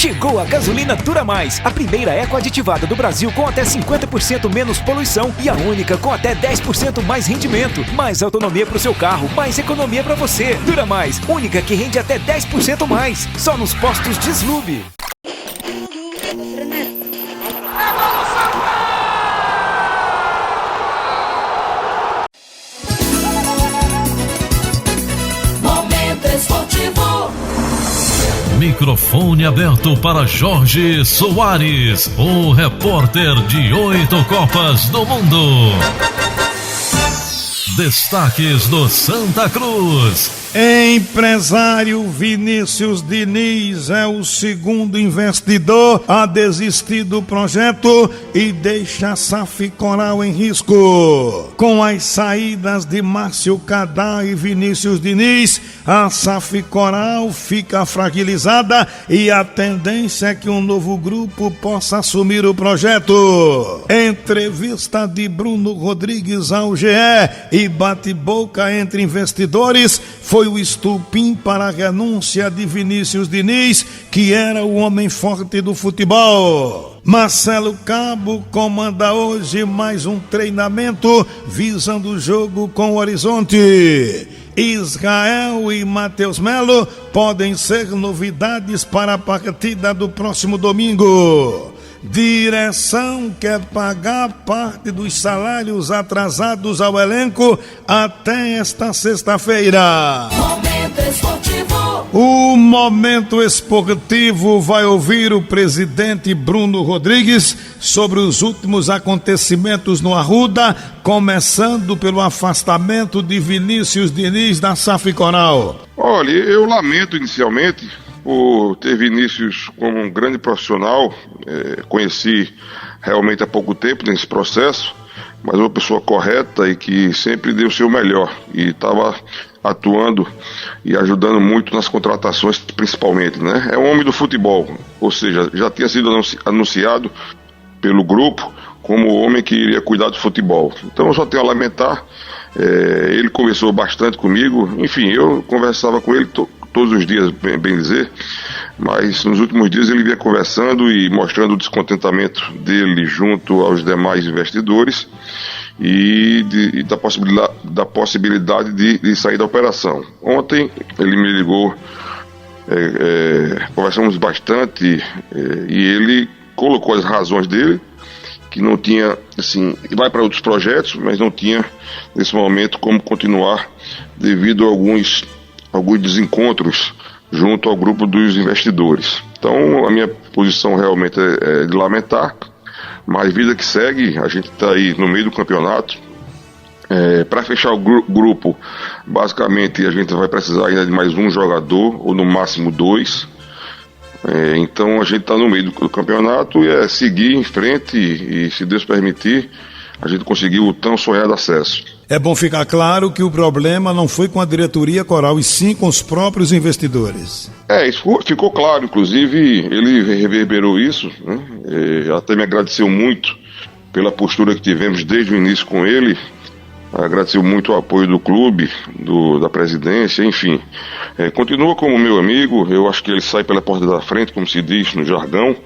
Chegou a gasolina Dura Mais, a primeira eco-aditivada do Brasil com até 50% menos poluição e a única com até 10% mais rendimento. Mais autonomia para o seu carro, mais economia para você. Dura Mais, única que rende até 10% mais. Só nos postos Deslube. Microfone aberto para Jorge Soares, o repórter de 8 Copas do Mundo. Destaques do Santa Cruz. Empresário Vinícius Diniz é o segundo investidor a desistir do projeto e deixa a SAF Coral em risco. Com as saídas de Márcio Cadá e Vinícius Diniz, a SAF Coral fica fragilizada e a tendência é que um novo grupo possa assumir o projeto. Entrevista de Bruno Rodrigues ao GE e bate-boca entre investidores foi o estupim para a renúncia de Vinícius Diniz, que era o homem forte do futebol. Marcelo Cabo comanda hoje mais um treinamento visando o jogo com o Horizonte. Israel e Matheus Melo podem ser novidades para a partida do próximo domingo. Direção quer pagar parte dos salários atrasados ao elenco até esta sexta-feira. O Momento Esportivo vai ouvir o presidente Bruno Rodrigues sobre os últimos acontecimentos no Arruda, começando pelo afastamento de Vinícius Diniz da SAF Coral. Olha, eu lamento inicialmente por ter Vinícius como um grande profissional, conheci realmente há pouco tempo nesse processo, mas uma pessoa correta e que sempre deu o seu melhor e estava atuando e ajudando muito nas contratações principalmente, né? É um homem do futebol, ou seja, já tinha sido anunciado pelo grupo como o homem que iria cuidar do futebol. Então eu só tenho a lamentar, ele conversou bastante comigo, enfim, eu conversava com ele todos os dias, bem dizer, mas nos últimos dias ele vinha conversando e mostrando o descontentamento dele junto aos demais investidores e da possibilidade de sair da operação. Ontem ele me ligou, conversamos bastante e ele colocou as razões dele, que não tinha, assim, vai para outros projetos, mas não tinha nesse momento como continuar devido a alguns desencontros junto ao grupo dos investidores. Então a minha posição realmente é de lamentar, mas vida que segue, a gente está aí no meio do campeonato. Para fechar o grupo, basicamente a gente vai precisar ainda de mais um jogador, ou no máximo 2. Então a gente está no meio do campeonato e é seguir em frente e se Deus permitir, a gente conseguiu o tão sonhado acesso. É bom ficar claro que o problema não foi com a diretoria Coral, e sim com os próprios investidores. Isso ficou claro, inclusive ele reverberou isso, né? Até me agradeceu muito pela postura que tivemos desde o início com ele, agradeceu muito o apoio do clube, da presidência, enfim. Continua como meu amigo, eu acho que ele sai pela porta da frente, como se diz no jargão,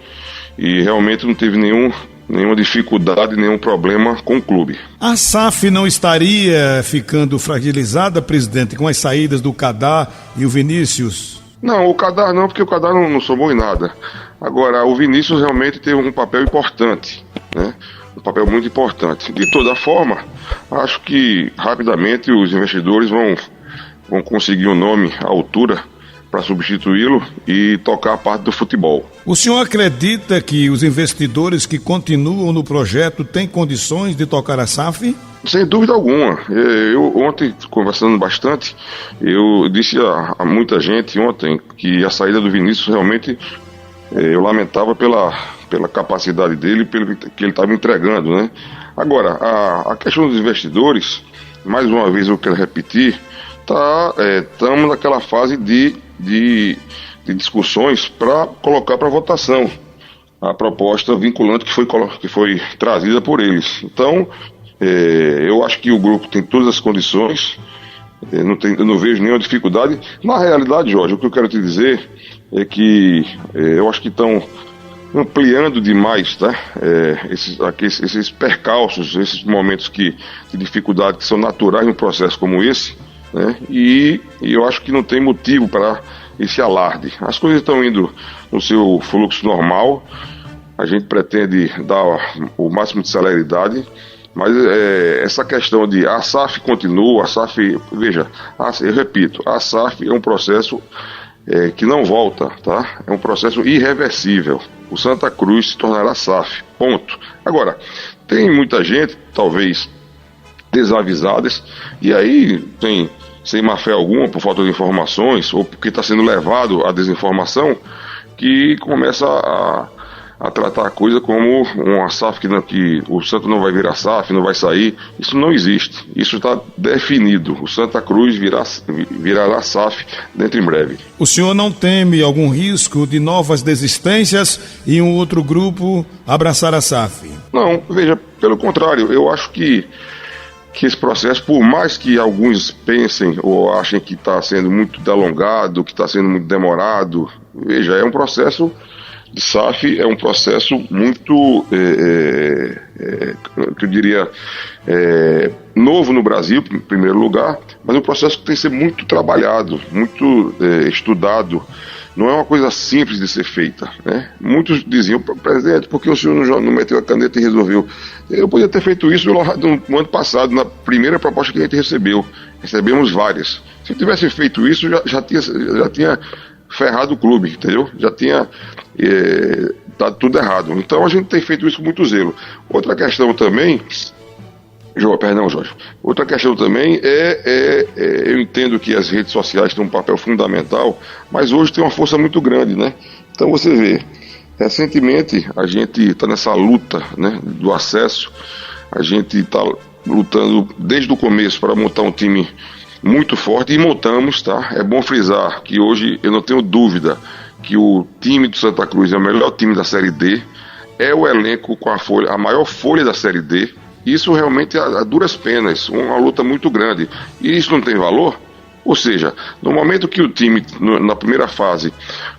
e realmente não teve nenhuma dificuldade, nenhum problema com o clube. A SAF não estaria ficando fragilizada, presidente, com as saídas do Cadá e o Vinícius? Não, o Cadá não, porque o Cadá não somou em nada. Agora, o Vinícius realmente teve um papel importante, né? Um papel muito importante. De toda forma, acho que rapidamente os investidores vão conseguir um nome à altura para substituí-lo e tocar a parte do futebol. O senhor acredita que os investidores que continuam no projeto têm condições de tocar a SAF? Sem dúvida alguma. Eu ontem, conversando bastante, eu disse a muita gente ontem que a saída do Vinícius realmente eu lamentava pela capacidade dele, pelo que ele estava entregando, né? Agora, a questão dos investidores, mais uma vez eu quero repetir, estamos naquela fase de discussões para colocar para votação a proposta vinculante que foi trazida por eles. Então, eu acho que o grupo tem todas as condições Eu não vejo nenhuma dificuldade. Na realidade, Jorge, o que eu quero te dizer é que eu acho que estão ampliando demais, tá? Esses percalços, esses momentos de dificuldade que são naturais num processo como esse, né? E eu acho que não tem motivo para esse alarde. As coisas estão indo no seu fluxo normal, a gente pretende dar o máximo de celeridade, mas essa questão de a SAF continua, a SAF, veja, eu repito, a SAF é um processo que não volta, tá? É um processo irreversível. O Santa Cruz se tornará SAF, ponto. Agora, tem muita gente, talvez desavisadas, e aí tem, sem má fé alguma, por falta de informações, ou porque está sendo levado à desinformação, que começa a tratar a coisa como uma SAF que o Santa não vai virar SAF, não vai sair. Isso não existe, isso está definido. O Santa Cruz virará SAF dentro em breve. O senhor não teme algum risco de novas desistências e um outro grupo abraçar a SAF? Não, veja, pelo contrário, eu acho que esse processo, por mais que alguns pensem ou achem que está sendo muito delongado, que está sendo muito demorado, veja, é um processo de SAF, é um processo muito, que eu diria, novo no Brasil, em primeiro lugar, mas um processo que tem que ser muito trabalhado, muito estudado. Não é uma coisa simples de ser feita, né? Muitos diziam, presidente, por que o senhor não meteu a caneta e resolveu? Eu podia ter feito isso no ano passado, na primeira proposta que a gente recebeu. Recebemos várias. Se eu tivesse feito isso, já tinha ferrado o clube, entendeu? Já tinha dado tudo errado. Então a gente tem feito isso com muito zelo. Outra questão também, Jorge, outra questão também eu entendo que as redes sociais têm um papel fundamental, mas hoje tem uma força muito grande, né? Então você vê, recentemente a gente está nessa luta, né, do acesso, a gente está lutando desde o começo para montar um time muito forte e montamos, tá? É bom frisar que hoje eu não tenho dúvida que o time do Santa Cruz é o melhor time da Série D, é o elenco com a maior folha da Série D. Isso realmente a duras penas, uma luta muito grande. E isso não tem valor? Ou seja, no momento que o time, na primeira fase,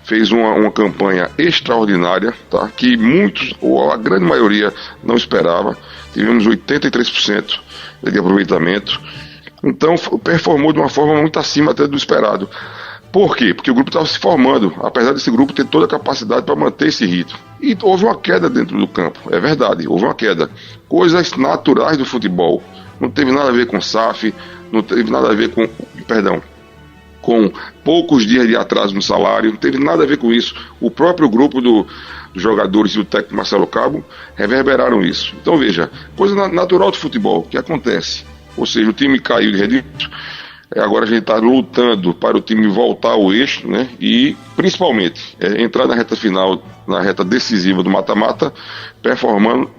fez uma campanha extraordinária, tá? Que muitos, ou a grande maioria, não esperava, tivemos 83% de aproveitamento. Então, performou de uma forma muito acima até do esperado. Por quê? Porque o grupo estava se formando, apesar desse grupo ter toda a capacidade para manter esse ritmo. E houve uma queda dentro do campo, é verdade, houve uma queda. Coisas naturais do futebol. Não teve nada a ver com SAF, não teve nada a ver com poucos dias de atraso no salário, não teve nada a ver com isso. O próprio grupo dos jogadores e o técnico Marcelo Cabo reverberaram isso. Então veja, coisa natural do futebol, que acontece. Ou seja, o time caiu de rendimento. Agora a gente está lutando para o time voltar ao eixo, né? E principalmente entrar na reta final, na reta decisiva do mata-mata, performamos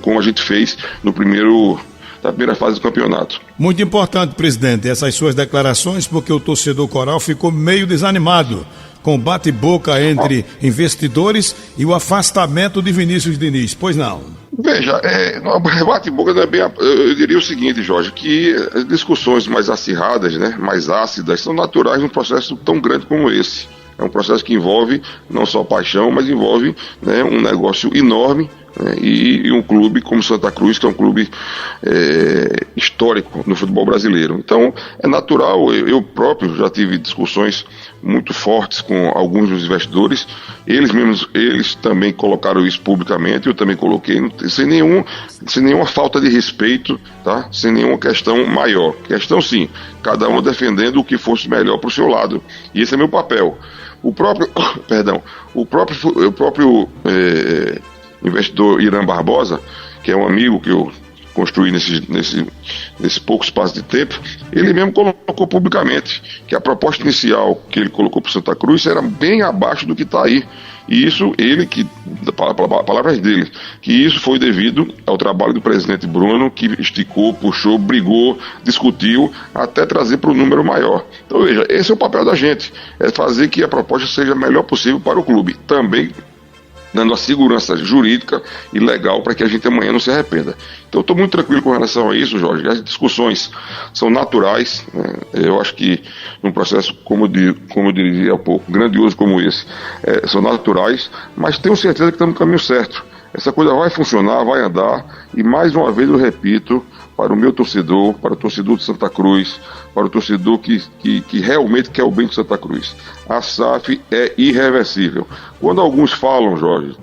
como a gente fez na primeira fase do campeonato. Muito importante, presidente, essas suas declarações, porque o torcedor coral ficou meio desanimado com o bate-boca entre investidores e o afastamento de Vinícius Diniz, pois não? Veja, o bate-boca não é bem. Eu diria o seguinte, Jorge, que as discussões mais acirradas, né, mais ácidas, são naturais num processo tão grande como esse. É um processo que envolve não só paixão, mas envolve, né, um negócio enorme, né, e um clube como Santa Cruz, que é um clube histórico no futebol brasileiro. Então, é natural, eu próprio já tive discussões muito fortes com alguns dos investidores, eles também colocaram isso publicamente, eu também coloquei, sem nenhuma falta de respeito, tá? Sem nenhuma questão maior. Questão sim, cada um defendendo o que fosse melhor para o seu lado. E esse é meu papel. O próprio investidor Irã Barbosa, que é um amigo que eu construí nesse pouco espaço de tempo, ele mesmo colocou publicamente que a proposta inicial que ele colocou para o Santa Cruz era bem abaixo do que está aí. E isso, palavras dele, que isso foi devido ao trabalho do presidente Bruno, que esticou, puxou, brigou, discutiu, até trazer para um número maior. Então veja, esse é o papel da gente, é fazer que a proposta seja a melhor possível para o clube. Também dando a segurança jurídica e legal para que a gente amanhã não se arrependa. Então, eu estou muito tranquilo com relação a isso, Jorge. As discussões são naturais, né? Eu acho que num processo, como eu diria há pouco, grandioso como esse, são naturais, mas tenho certeza que estamos no caminho certo. Essa coisa vai funcionar, vai andar, e mais uma vez eu repito, para o meu torcedor, para o torcedor de Santa Cruz, para o torcedor que realmente quer o bem de Santa Cruz. A SAF é irreversível. Quando alguns falam, Jorge,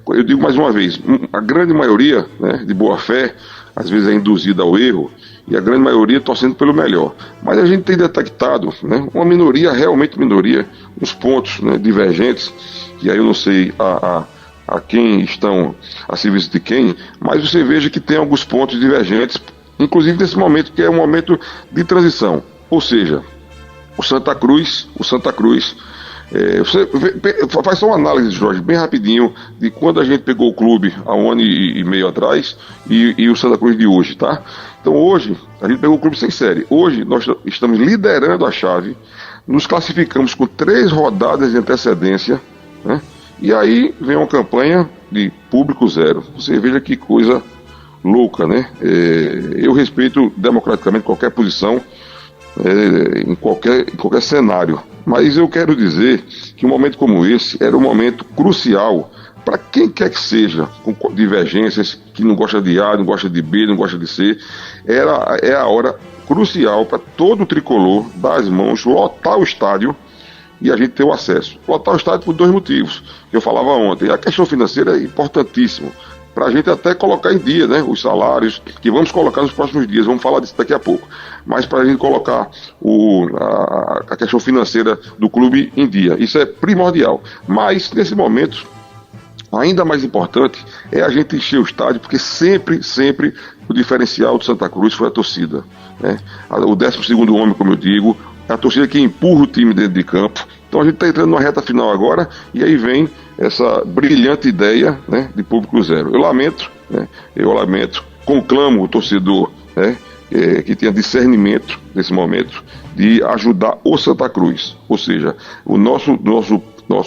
eu digo mais uma vez, a grande maioria, né, de boa fé, às vezes é induzida ao erro, e a grande maioria torcendo pelo melhor. Mas a gente tem detectado, né, uma minoria, realmente minoria, uns pontos, né, divergentes, e aí eu não sei a quem estão a serviço de quem, mas você veja que tem alguns pontos divergentes, inclusive nesse momento que é um momento de transição. Ou seja, o Santa Cruz, você faz só uma análise, Jorge, bem rapidinho, de quando a gente pegou o clube há 1 ano e meio atrás e o Santa Cruz de hoje, tá? Então hoje, a gente pegou o clube sem série. Hoje nós estamos liderando a chave, nos classificamos com 3 rodadas de antecedência, né? E aí vem uma campanha de público zero. Você veja que coisa louca, né? Eu respeito democraticamente qualquer posição, em qualquer cenário. Mas eu quero dizer que um momento como esse era um momento crucial para quem quer que seja, com divergências, que não gosta de A, não gosta de B, não gosta de C. É a hora crucial para todo o tricolor dar as mãos, lotar o estádio, e a gente ter o acesso. Lotar o estádio por 2 motivos, que eu falava ontem. A questão financeira é importantíssima, para a gente até colocar em dia, né, os salários, que vamos colocar nos próximos dias, vamos falar disso daqui a pouco, mas para a gente colocar a questão financeira do clube em dia. Isso é primordial. Mas, nesse momento, ainda mais importante é a gente encher o estádio, porque sempre o diferencial do Santa Cruz foi a torcida, né? O 12º homem, como eu digo, é a torcida que empurra o time dentro de campo. Então a gente está entrando numa reta final agora, e aí vem essa brilhante ideia, né, de público zero. Eu lamento, conclamo o torcedor, né, que tenha discernimento nesse momento de ajudar o Santa Cruz. Ou seja, o nosso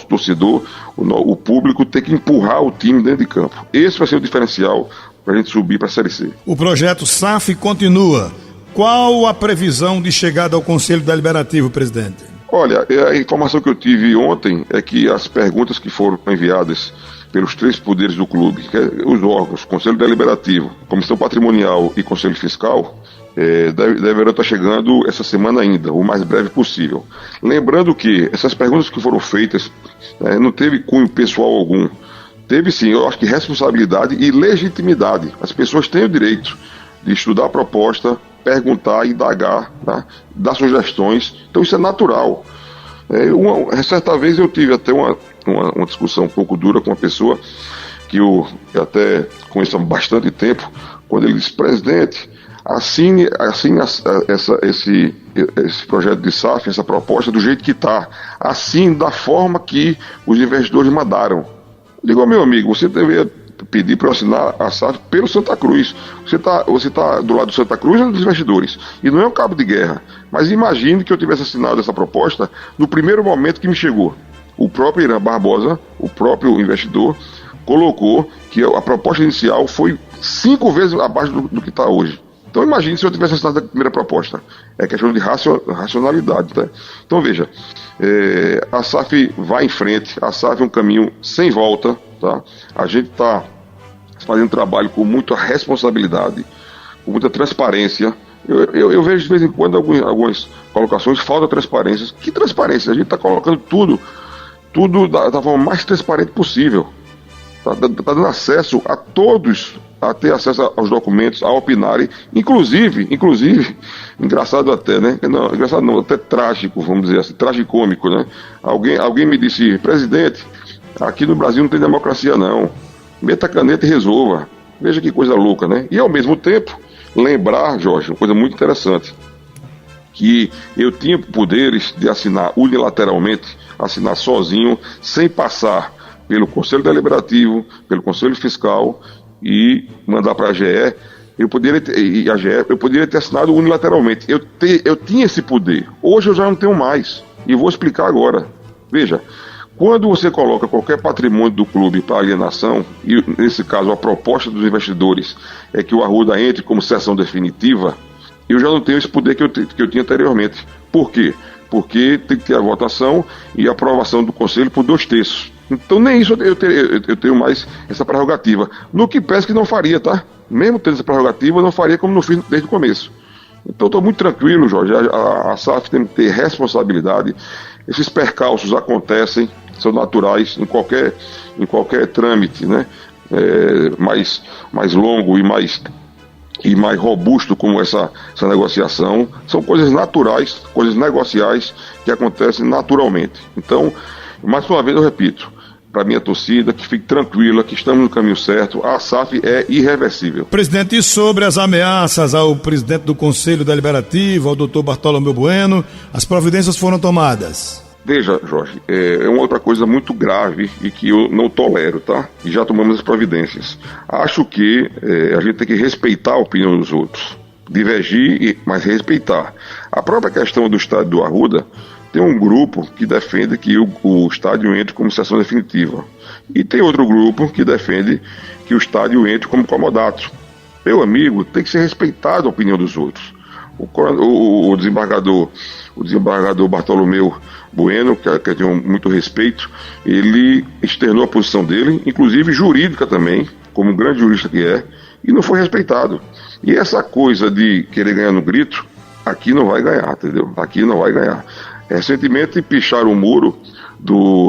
torcedor, o público tem que empurrar o time dentro de campo. Esse vai ser o diferencial para a gente subir para a Série C. O projeto SAF continua. Qual a previsão de chegada ao Conselho Deliberativo, presidente? Olha, a informação que eu tive ontem é que as perguntas que foram enviadas pelos 3 poderes do clube, que é os órgãos, Conselho Deliberativo, Comissão Patrimonial e Conselho Fiscal, deverão estar chegando essa semana ainda, o mais breve possível. Lembrando que essas perguntas que foram feitas, não teve cunho pessoal algum. Teve sim, eu acho que responsabilidade e legitimidade. As pessoas têm o direito de estudar a proposta, perguntar, indagar, né, dar sugestões. Então isso é natural. Certa vez eu tive até uma discussão um pouco dura com uma pessoa que eu até conheço há bastante tempo, quando ele disse: presidente, assine esse projeto de SAF, essa proposta do jeito que está, assine da forma que os investidores mandaram. Eu digo: meu amigo, você deveria pedir para eu assinar a SAF pelo Santa Cruz. Você tá do lado do Santa Cruz ou dos investidores? E não é um cabo de guerra. Mas imagine que eu tivesse assinado essa proposta no primeiro momento que me chegou. O próprio Irã Barbosa, o próprio investidor, colocou que a proposta inicial foi 5 vezes abaixo do que está hoje. Então imagine se eu tivesse assinado a primeira proposta. É questão de racionalidade, tá? Então veja, a SAF vai em frente, a SAF é um caminho sem volta, tá? A gente está fazendo trabalho com muita responsabilidade, com muita transparência. Eu vejo de vez em quando algumas colocações, falta transparência. Que transparência? A gente está colocando tudo da forma mais transparente possível. Tá dando acesso a todos, a ter acesso aos documentos, a opinarem, inclusive, engraçado até, né? Não, engraçado não, até trágico, vamos dizer assim, tragicômico, né? Alguém me disse: presidente, aqui no Brasil não tem democracia não, meta a caneta e resolva. Veja que coisa louca, né? E ao mesmo tempo, lembrar, Jorge, uma coisa muito interessante, que eu tinha poderes de assinar unilateralmente, assinar sozinho, sem passar pelo Conselho Deliberativo, pelo Conselho Fiscal e mandar para a AGE. Eu poderia ter assinado unilateralmente. Eu tinha esse poder. Hoje eu já não tenho mais. E vou explicar agora. Veja, Quando você coloca qualquer patrimônio do clube para alienação, e nesse caso a proposta dos investidores é que o Arruda entre como cessão definitiva, eu já não tenho esse poder que eu tinha anteriormente. Por quê? Porque tem que ter a votação e a aprovação do Conselho por 2/3. Então nem isso eu tenho mais essa prerrogativa. No que peço que não faria, tá? Mesmo tendo essa prerrogativa, eu não faria como não fiz desde o começo. Então estou muito tranquilo, Jorge. A SAF tem que ter responsabilidade. Esses percalços acontecem, são naturais em qualquer trâmite, né? Mais longo e mais robusto como essa negociação. São coisas naturais, coisas negociais que acontecem naturalmente. Então, mais uma vez eu repito, para minha torcida, que fique tranquila, que estamos no caminho certo, a SAF é irreversível. Presidente, e sobre as ameaças ao presidente do Conselho Deliberativo, ao doutor Bartolomeu Bueno, as providências foram tomadas? Veja, Jorge, é uma outra coisa muito grave e que eu não tolero, tá? E já tomamos as providências. Acho que a gente tem que respeitar a opinião dos outros. Divergir, mas respeitar. A própria questão do estádio do Arruda, tem um grupo que defende que o estádio entre como sessão definitiva. E tem outro grupo que defende que o estádio entre como comodato. Meu amigo, tem que ser respeitada a opinião dos outros. O desembargador Bartolomeu Bueno, que eu tenho muito respeito, ele externou a posição dele, inclusive jurídica também, como um grande jurista que é, e não foi respeitado. E essa coisa de querer ganhar no grito, aqui não vai ganhar, entendeu? Aqui não vai ganhar. Recentemente picharam o muro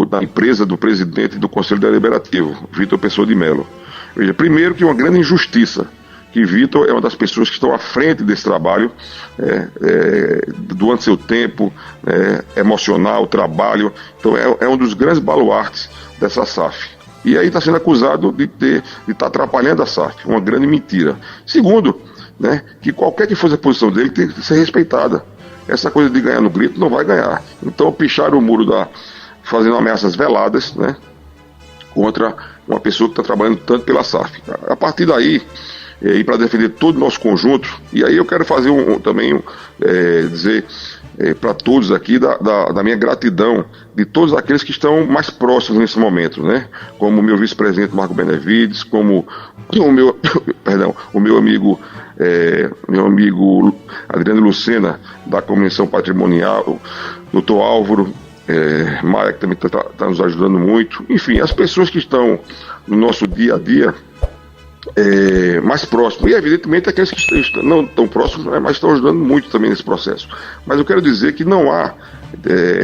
da empresa do presidente do Conselho Deliberativo, Vitor Pessoa de Mello. Veja, primeiro que é uma grande injustiça, que Vitor é uma das pessoas que estão à frente desse trabalho, doando seu tempo emocional, trabalho. Então é um dos grandes baluartes dessa SAF. E aí está sendo acusado de estar atrapalhando a SAF, uma grande mentira. Segundo, né, que qualquer que fosse a posição dele tem que ser respeitada. Essa coisa de ganhar no grito não vai ganhar. Então picharam o muro fazendo ameaças veladas, né, contra uma pessoa que está trabalhando tanto pela SAF. A partir daí, e para defender todo o nosso conjunto, e aí eu quero fazer dizer para todos aqui da minha gratidão de todos aqueles que estão mais próximos nesse momento, né? Como o meu vice-presidente Marco Benevides, como o meu amigo Adriano Lucena, da Comissão Patrimonial, doutor Álvaro Maia, que também está nos ajudando muito. Enfim, as pessoas que estão no nosso dia a dia mais próximo, e evidentemente aqueles que não tão próximos, mas estão ajudando muito também nesse processo. Mas eu quero dizer que não há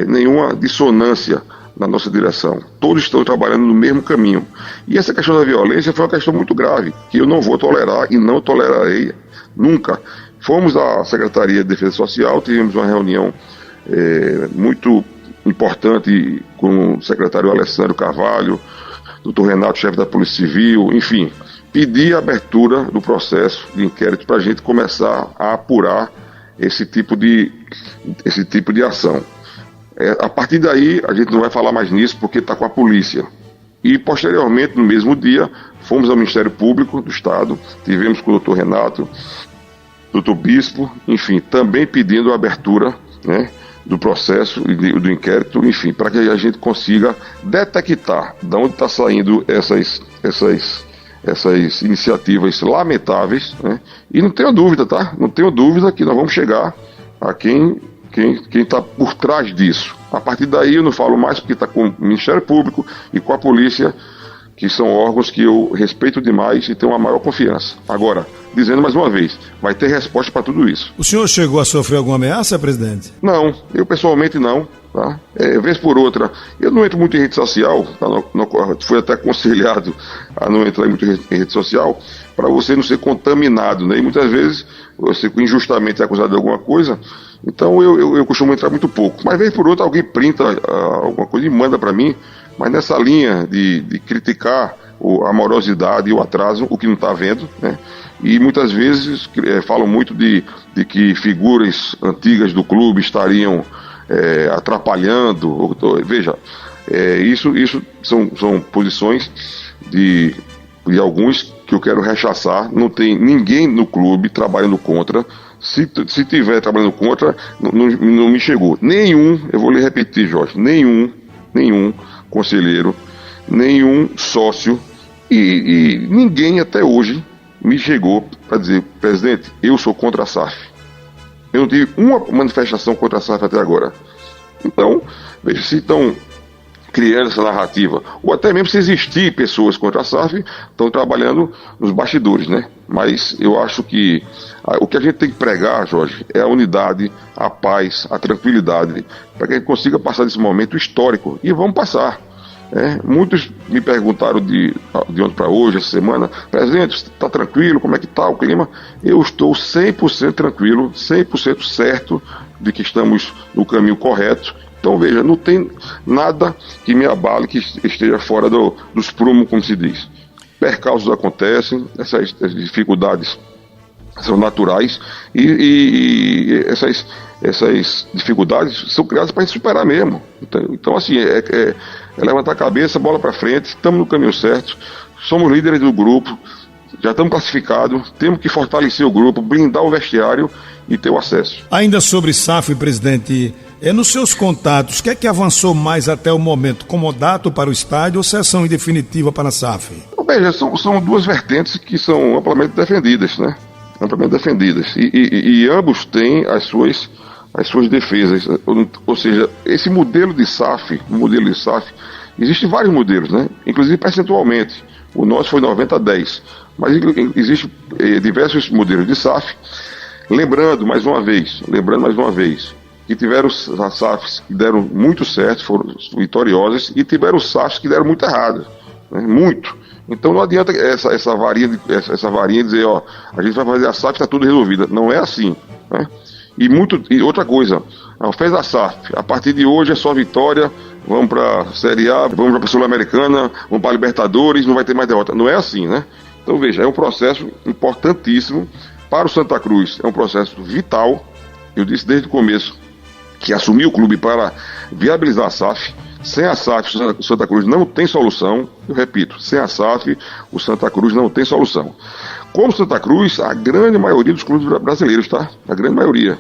nenhuma dissonância na nossa direção. Todos estão trabalhando no mesmo caminho. E essa questão da violência foi uma questão muito grave, que eu não vou tolerar e não tolerarei nunca. Fomos à Secretaria de Defesa Social, tivemos uma reunião muito importante com o secretário Alessandro Carvalho, doutor Renato, chefe da Polícia Civil, enfim, pedir a abertura do processo de inquérito para a gente começar a apurar esse tipo de ação. A partir daí, a gente não vai falar mais nisso porque está com a polícia. E, posteriormente, no mesmo dia, fomos ao Ministério Público do Estado, tivemos com o doutor Renato, doutor Bispo, enfim, também pedindo a abertura, né, do processo e do inquérito, enfim, para que a gente consiga detectar de onde está saindo essas iniciativas lamentáveis, né? E não tenho dúvida, tá? Não tenho dúvida que nós vamos chegar a quem está por trás disso. A partir daí eu não falo mais porque está com o Ministério Público e com a polícia, que são órgãos que eu respeito demais e tenho uma maior confiança. Agora, dizendo mais uma vez, vai ter resposta para tudo isso. O senhor chegou a sofrer alguma ameaça, presidente? Não, eu pessoalmente não. Tá? Vez por outra, eu não entro muito em rede social, tá? Fui até aconselhado a não entrar muito em rede social, para você não ser contaminado, né? E muitas vezes você injustamente é acusado de alguma coisa, então eu costumo entrar muito pouco. Mas vez por outra alguém printa alguma coisa e manda para mim, mas nessa linha de criticar a morosidade e o atraso, o que não está vendo, né? E muitas vezes falam muito de que figuras antigas do clube estariam atrapalhando. Veja, isso são posições de alguns que eu quero rechaçar. Não tem ninguém no clube trabalhando contra. Se tiver trabalhando contra, não me chegou. Nenhum, eu vou lhe repetir, Jorge, nenhum nenhum conselheiro, nenhum sócio e ninguém até hoje me chegou para dizer: presidente, eu sou contra a SAF. Eu não tive uma manifestação contra a SAF até agora. Então, veja, se estão criando essa narrativa, ou até mesmo se existir pessoas contra a SAF, estão trabalhando nos bastidores, né? Mas eu acho que o que a gente tem que pregar, Jorge, é a unidade, a paz, a tranquilidade, para que a gente consiga passar desse momento histórico, e vamos passar. Muitos me perguntaram de ontem para hoje, essa semana: presidente, está tranquilo, como é que está o clima? Eu estou 100% tranquilo, 100% certo de que estamos no caminho correto. Então, veja, não tem nada que me abale, que esteja fora dos prumos, como se diz. Percalços acontecem, essas dificuldades são naturais e essas dificuldades são criadas para a gente superar mesmo. Então assim, é levantar a cabeça, bola para frente, estamos no caminho certo, somos líderes do grupo, já estamos classificados, temos que fortalecer o grupo, blindar o vestiário e ter o acesso. Ainda sobre SAF, presidente, nos seus contatos, o que é que avançou mais até o momento? Comodato para o estádio ou sessão definitiva para a SAF? Veja, são duas vertentes que são amplamente defendidas, né? Amplamente defendidas. E ambos têm as suas defesas. Ou seja, esse modelo de SAF, existem vários modelos, né? Inclusive percentualmente. O nosso foi 90-10. Mas existem diversos modelos de SAF. Lembrando mais uma vez, que tiveram as SAFs que deram muito certo, foram vitoriosas, e tiveram SAFs que deram muito errado, né? Muito. Então não adianta essa varinha dizer: ó, a gente vai fazer a SAF e está tudo resolvido. Não é assim, né? E outra coisa, fez a SAF, a partir de hoje é só vitória, vamos para a Série A, vamos para a Sul-Americana, vamos para a Libertadores, não vai ter mais derrota. Não é assim, né? Então veja, é um processo importantíssimo para o Santa Cruz, é um processo vital. Eu disse desde o começo que assumi o clube para viabilizar a SAF. Sem a SAF, o Santa Cruz não tem solução. Eu repito, sem a SAF, o Santa Cruz não tem solução. Como Santa Cruz, a grande maioria dos clubes brasileiros, tá? A grande maioria.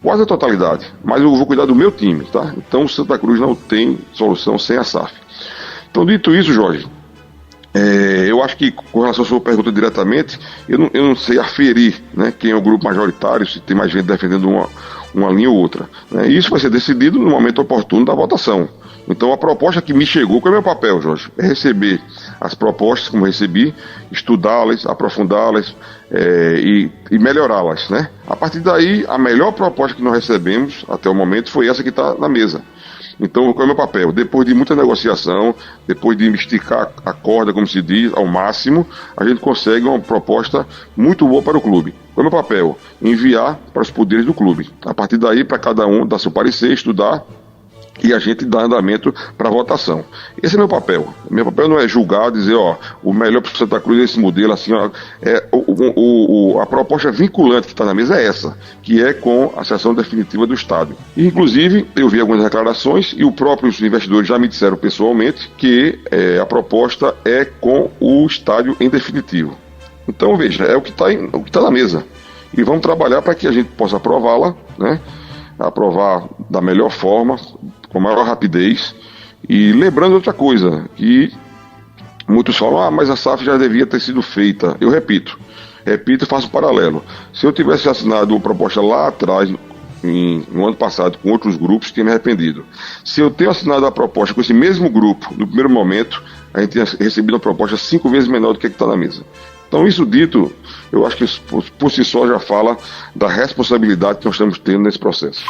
Quase a totalidade. Mas eu vou cuidar do meu time, tá? Então o Santa Cruz não tem solução sem a SAF. Então, dito isso, Jorge, eu acho que, com relação à sua pergunta diretamente, eu não sei aferir, né, quem é o grupo majoritário, se tem mais gente defendendo uma linha ou outra, né? Isso vai ser decidido no momento oportuno da votação. Então a proposta que me chegou, qual é o meu papel, Jorge? É receber as propostas como recebi, estudá-las, aprofundá-las e melhorá-las, né? A partir daí, a melhor proposta que nós recebemos até o momento foi essa que está na mesa. Então, qual é o meu papel? Depois de muita negociação, depois de esticar a corda, como se diz, ao máximo, a gente consegue uma proposta muito boa para o clube. Qual é o meu papel? Enviar para os poderes do clube. A partir daí, para cada um dar seu parecer, estudar, e a gente dá andamento para a votação. Esse é meu papel. Meu papel não é julgar, dizer, ó, o melhor para o Santa Cruz é esse modelo, assim, ó, a proposta vinculante que está na mesa é essa, que é com a sessão definitiva do estádio. E, inclusive, eu vi algumas declarações e os próprios investidores já me disseram pessoalmente que a proposta é com o estádio em definitivo. Então, veja, é o que está na mesa. E vamos trabalhar para que a gente possa aprová-la, né? Aprovar da melhor forma, com maior rapidez. E lembrando outra coisa, que muitos falam: mas a SAF já devia ter sido feita. Eu repito e faço um paralelo. Se eu tivesse assinado uma proposta lá atrás, no ano passado, com outros grupos, tinha me arrependido. Se eu tenho assinado a proposta com esse mesmo grupo, no primeiro momento, a gente tinha recebido uma proposta 5 vezes menor do que está na mesa. Então, isso dito, eu acho que por si só já fala da responsabilidade que nós estamos tendo nesse processo.